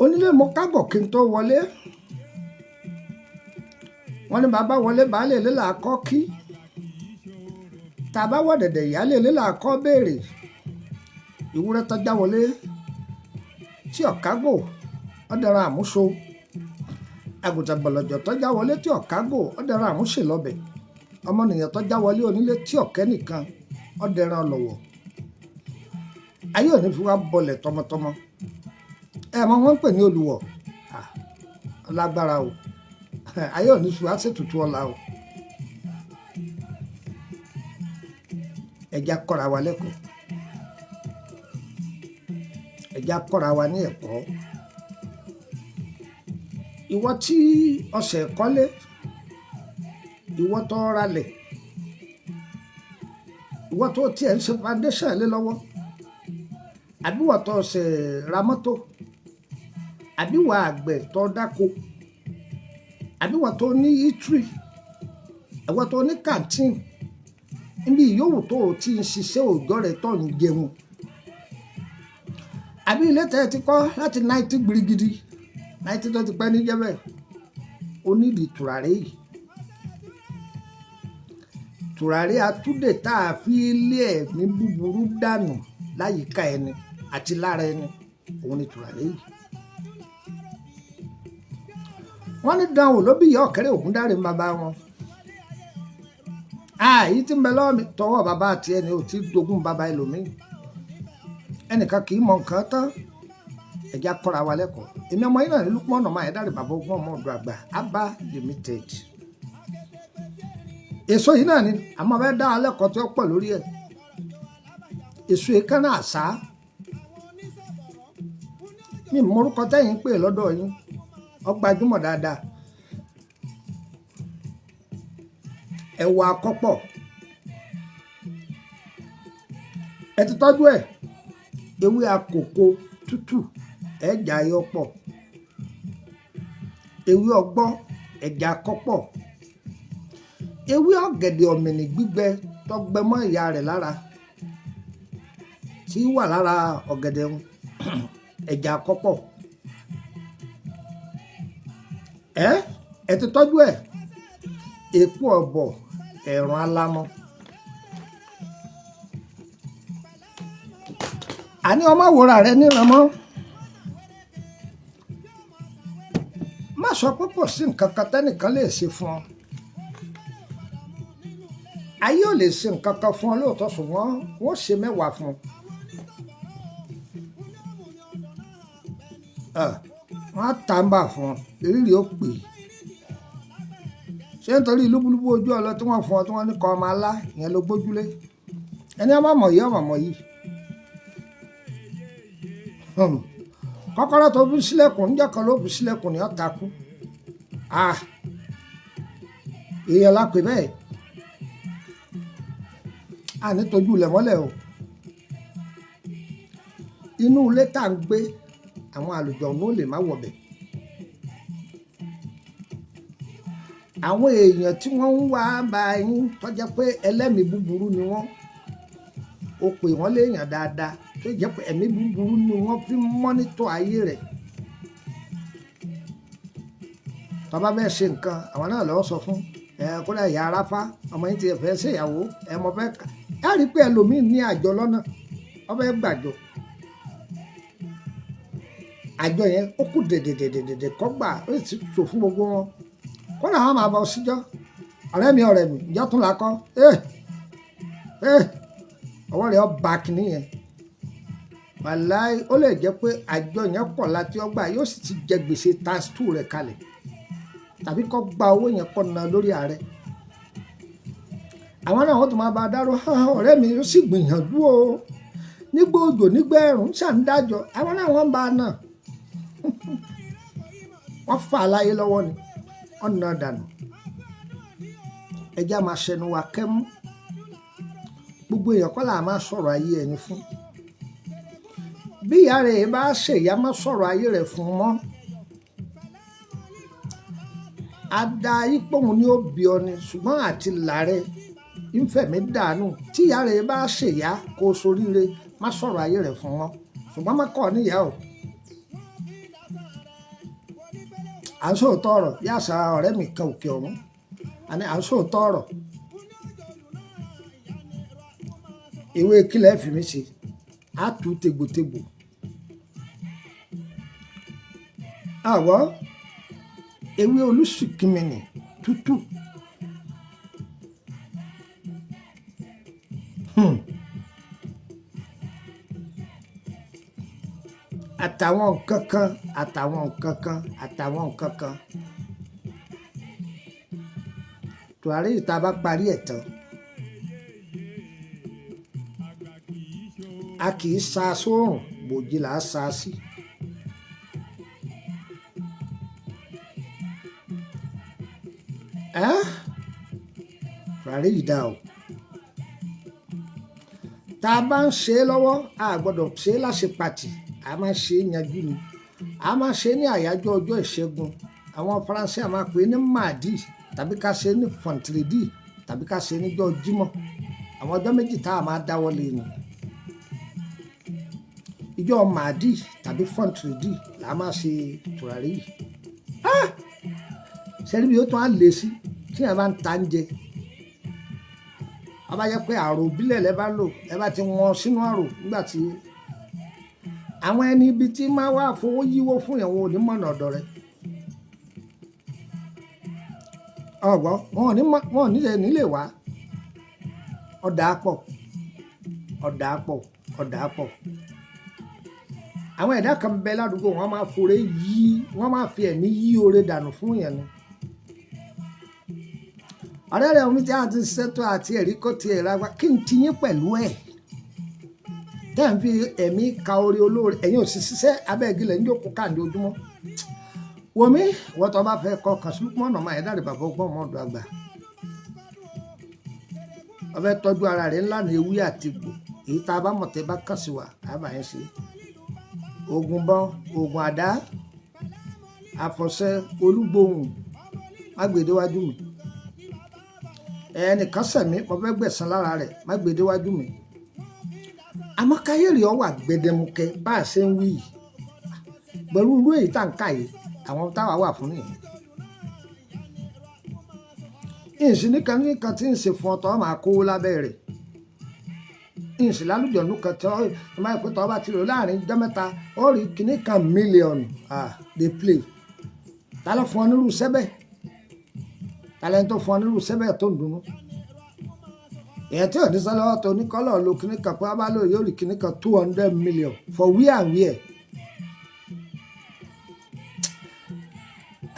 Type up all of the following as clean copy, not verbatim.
onílé mo kágọ̀ kí n tó wọlé wọ́n ní bàbá wọlé baálé ilé là á kọ́ kí tàbá wọ̀ dẹ̀dẹ̀ ìyálé ilé là á kọ́ béèrè ìwúrẹ́ tọ́já wọlé tí ọ̀kágò ọ̀dẹ̀rẹ̀ àmúso àgùntàn bọ̀lọ̀jọ̀ tọ́já wọlé tí ọ̀kágò ọ̀dẹ̀rẹ̀ àmúṣe lọ́bẹ̀ ọmọnìyàn tọ́já wọlé onílé tí ọ̀kẹ́ nìkan ọ̀dẹ̀rẹ̀ ọlọ́wọ̀ ayé òní fi wá bọlẹ̀ tọmọtọmọ mọ wọn ń pè ní olùwọ̀ lágbára o ayé òní fi wá ṣètùtù ọ̀la o ẹja kọ́ra wa lẹ́kọ̀ọ́ ẹja kọ́ra wa ní ẹ̀kọ́ ìwọ tí ọ̀sẹ̀ kọ́lé ìwọ tó ralẹ̀ ìwọ tó tiẹ̀ ń ṣe foundation lé lọ́wọ́ àbí wọ́n tó ṣe ra mọ́tò àbí wọ́n àgbẹ̀ tó dáko àbí wọ́n tó ní eatery ẹ̀wọ́n tó ní canteen níbi ìyówù tó ti ń ṣiṣẹ́ òòjọ́ rẹ̀ tó ń jẹun àbí ilé tẹ́ ti kọ́ láti 90 gbirigidi 90 tó ti pẹ́ níjẹ́ bẹ́ẹ̀ ó nídìí tùràrí yìí tùràrí atúndè tá a fi lé ẹ̀mí búburú dànù láyìíká ẹni àti lára ẹni òun ni tùràrí yìí wọ́n ní Dànù ló bí ìyá ọ̀kẹ́rẹ́ Ògúndáre bàbá wọn èyí tí ń bẹ lọ́wọ́ mi tọwọ́ bàbá àti ẹni ò tí jogún bàbá ẹlòmíì ẹnìkan kì í mọ nǹkan tán ẹ̀já kọ́ra wa lẹ́kọ̀ọ́ èmi ọmọ yìí náà ní Lukman ọmọ Ayédáre bàbá ogún ọmọ ọdún àgbà Abba Limited èso yìí náà ni àmọ́ fẹ́ dá alẹ́kọ̀ọ́ tí ó pọ̀ lórí ẹ̀ èso èékánná àṣá mi mórúkọ tẹ́yìn pè lọ́dọ̀ yín ó gbajúmọ̀ dáadáa ẹ̀wà àkọ́pọ̀ ẹ ti tọ́jú ẹ̀ ewé àkókò tútù ẹ̀jà ayọ́pọ̀ ewé ọgbọ́n ẹ̀jà àkọ́pọ̀ ewé ọ̀gẹ̀dẹ̀ ọ̀mìnì gbígbẹ tó gbẹ mọ́ ìyá rẹ̀ lára tí wà lára ọ̀gẹ̀dẹ̀ ẹ̀jà àkọ́pọ̀ ẹ ti tọ́jú ẹ̀ èpo ọ̀bọ̀ ẹ̀rùn alámọ̀ àní ọmọ àwòrán rẹ níran mọ́ má sọ pé kò sí nǹkan kan tẹ́nìkan lè ṣe fún ọ ayé ò lè ṣe nǹkan kan fún ọ lóòótọ́ ṣùgbọ́n wọ́n ṣe mẹ́wàá fún ọ wọ́n á tàǹbà fún ọ ìrírí ó pè ṣé nítorí lúbúlúbú ojú ọlọ tí wọ́n fún ọ tí wọ́n ní kọ́ ọmọ alá ìyẹn ló gbójúlé ẹni ọmọ mọ̀ yìí ọmọ mọ̀ yìí kọ́kọ́rọ́ tó fi sílẹ̀kùn níjọ́ kan ló fi sílẹ̀kùn ní ọ̀tá kú èèyàn la pè bẹ́ẹ̀ nítojú ilẹ̀ mọ́lẹ̀ o inú ilé tá à ń gbé àwọn àlùjọ̀nnú lè má wọ̀bẹ̀ àwọn èèyàn tí wọ́n ń wá bá yín tó jẹ́ pé ẹlẹ́mìí búburú ni wọ́n ó pè wọ́n léèyàn dáadáa tó jẹ́ pé ẹ̀mí búburú ni wọ́n fi mọ́nítọ̀ ayé rẹ̀ tó bá bẹ́ẹ̀ ṣe nǹkan àwọn náà lọ́wọ́ sọ fún kódà ìyá aráfá ọmọ yín ti fẹ́ ṣèyàwó mọ fẹ́ ẹ rí i pé ẹlòmíín ní àjọ lọ́nà wọ́n fẹ́ gbàjọ àjọ yẹn ó kù dèdèdèdèdè kọ́ gbà ó sì tò fún gbogbo wọn kódà wọn máa bọ síjọ́ ọ̀rẹ́ mi ìjọ tún la kọ́ ọwọ́ rẹ̀ ọba kìíní yẹn wàláì ó lè jẹ́ pé àjọ yẹn pọ̀ láti ọgbà yóò sì ti jẹ gbèsè ×2 rẹ̀ kalẹ̀ tàbí kó gba owó yẹn kọ́ ná lórí ààrẹ àwọn náà wọ́n tún máa bá a dárò ọ̀rẹ́ mi ó sì gbìyànjú o nígbà òjò nígbà ẹ̀rùn ṣàǹdájọ́ àwọn náà wọ́n bá a náà wọ́n fà á láyé lọ́wọ́ ni wọ́n ná dànù ẹjẹ́ máa ṣẹnu wa kẹ́mú gbogbo èèyàn kọ́ là máa sọ̀rọ̀ ayé ẹni fún bí ìyá rẹ̀ bá ṣèyá má sọ̀rọ̀ ayé rẹ̀ fún mọ́ ada ipòhun ni ó bí ọ ni ṣùgbọ́n àti làárẹ̀ ìfẹ̀mí dànù tí ìyá rẹ̀ bá ṣèyá kó soríire má sọ̀rọ̀ ayé rẹ̀ fún wọn ṣùgbọ́n má kọ́ níyà o à ń sòótọ́ ọ̀rọ̀ bí àṣà ọ̀rẹ́ mi kan òkè ọ̀hún àní à ń sòótọ́ ọ̀rọ̀ ewé kílẹ̀ fi mí ṣe á tú tegbòtegbò àwọ̀ ewé olùsùnkìmìnì tútù àtàwọn nǹkan kan tùràrí ìta bá parí ẹ̀ tán a kì í sa sóòrùn bòjì là á sa sí tùràrí yìí dá o tá a bá ń ṣe é lọ́wọ́ a gbọ́dọ̀ ṣe é láṣepàtì a máa ṣe é yanjú ni a máa ṣe é ní àyájọ́ ọjọ́ ìṣẹ́gun àwọn faransé a máa pè é ní mardi tàbí ká ṣe é ní fọ̀ntìrìdì tàbí ká ṣe é níjọ́ jímọ̀ àwọn ọjọ́ méjì tá a máa dáwọ́ lé ni ìjọ mardi tàbí fọ̀ntìrìdì là á máa ṣe tùràrí yìí ṣẹ́rí bí ó tún á lè sí tí ẹ bá ń ta ń jẹ a bá yẹ pé àrò ìbílẹ̀ lẹ bá lò ẹ bá ti wọn sínú àrò nígbà tí àwọn ẹni ibi tí máa wá fowó yíwó fún yẹn wọn ò ní mọ̀nà ọ̀dọ̀ rẹ ọ̀gbọ́n wọn ò nílé wá ọ̀dà pọ̀ àwọn ẹ̀dá kan bẹ ládùúgbò wọn máa foré yí wọn máa fi ẹ̀mí yí oore dànù fún yẹn ni ọ̀rẹ́ rẹ̀ omi tí a ti ṣètò àti ẹ̀rí kó ti ẹ̀rá wa kí n ti yín pẹ̀lú ẹ̀ tẹ́ ń fi ẹ̀mí ka orí olóore ẹ̀yin ò sì ṣiṣẹ́ abẹ́ẹ̀gilẹ̀ ń jókòó káàdì ojúmọ́ wọ̀mí wọ́n tó bá fẹ́ kọ́ kàn sí mọ́nà máa ẹ̀dá rẹ̀ bàbá ọgbọ́n ọmọ ọdún àgbà ọbẹ̀ tọ́jú ara rẹ̀ ńlá ní ewé àti gbò èyí tá a bá mọ̀ tẹ́ bá kàn sí wa àbá yẹn ṣe oògùn bọ́n oògùn àdá àfọ̀ṣẹ olúgbòhùn má gbèdéwájú mi ẹnìkan sẹ̀mí mo fẹ́ gbẹ̀san lára rẹ̀ má gbèdéwájú mi àmọ́ káyéré ọ wà gbẹdẹmukẹ bá a ṣe ń wí yìí pẹ̀lú irú èyí tá à ń kà yìí àwọn táwa wà fún nìyẹn ìsìn nìkan tí ń ṣe fún ọtọ máa kówó lábẹ́ rẹ̀ ìsìn lálùjọ̀nù kan tí wọ́n máa pẹ́ tọ́ bá ti rò láàrin ọjọ́ mẹ́ta ó rí kinní kan mílíọ̀nù dey play ta ló fún ọ nírú sẹ́bẹ̀ ta lẹ́ni tó fún ọ nírú sẹ́bẹ̀ tó ń dunnú èèyàn tí ò ní sọ lọ́wọ́ tó ní kọ́lọ̀ lo kinní kan pé wọ́n bá lò yóò rí kinní kan 200 million for where and where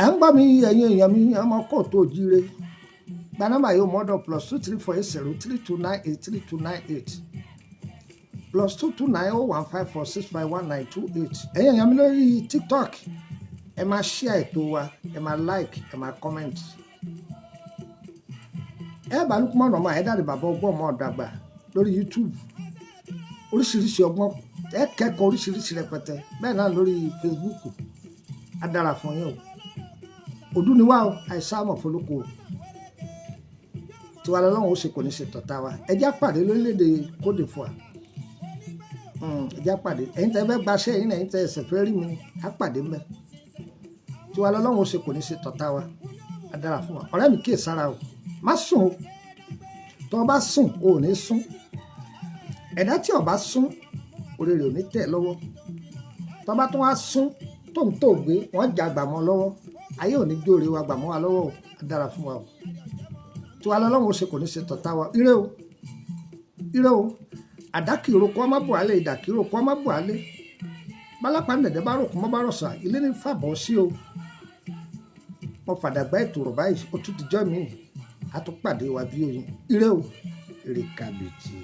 ẹ̀ ń gbọ́ mi ẹ̀yin èèyàn mi ọmọ kóòtù òjíire gba nọ́mbà yóò mọ́dọ̀ +2348032983298 +2290154651928 ẹ̀yin èèyàn mi lórí TikTok ẹ máa share ètò wa ẹ máa like ẹ máa comment ẹ bá Lukman ọmọ Ayédáre bàbá ọgbọ́n ọmọ ọ̀dọ̀ àgbà lórí YouTube oríṣiríṣi ọgbọ́n ẹ kẹ́kọ̀ọ́ oríṣiríṣi rẹpẹtẹ bẹ́ẹ̀ náà lórí Facebook á dára fún yín o òdú ni wá o àìsàn àmọ̀ fọlọ́kọ o tiwa lọ́lọ́run ó ṣe kò ní ṣe tọ̀tá wa ẹ jẹ́ àpàdé lórílẹ̀‐èdè Côte d'Ivoire ẹ jẹ́ àpàdé ẹ̀yin tẹ́ fẹ́ gbaṣẹ́ ẹ̀yin ẹ̀yin tẹ́ ẹsẹ̀ fẹ́ rí mi àpàdé mẹ́ tiwa lọ́lọ́run ó ṣe kò ní ṣe tọ̀tá wa á dára fún wa ọ̀rẹ́ mi kíyè sára o má sùn o tó o bá sùn o ò ní sùn ẹ̀dá tí o bá sùn orí rẹ̀ ò ní tẹ̀ lọ́wọ́ tó o bá tún wá sùn tó ń tó gbé wọ́n jà gbàmọ́ lọ́wọ́ ayé ò ní jóore wa gbàmọ́ wa lọ́wọ́ á dára fún wa o tiwa lọ́lọ́run ó ṣe kò ní ṣe tọ̀tá wa ire o àdákìrò kọ́ má bọ̀ alẹ́ ìdàkìrò kọ́ má bọ̀ alẹ́ bálápá nẹ̀dẹ́ bá rò kó má bá rọ̀ sà ilé ní fàbọ̀ sí o mo fàdàgbà ètò rọ̀ báyìí ó tún ti jọ́ mi a tún pàdé wa bí oyin ire o ire kàbìtì.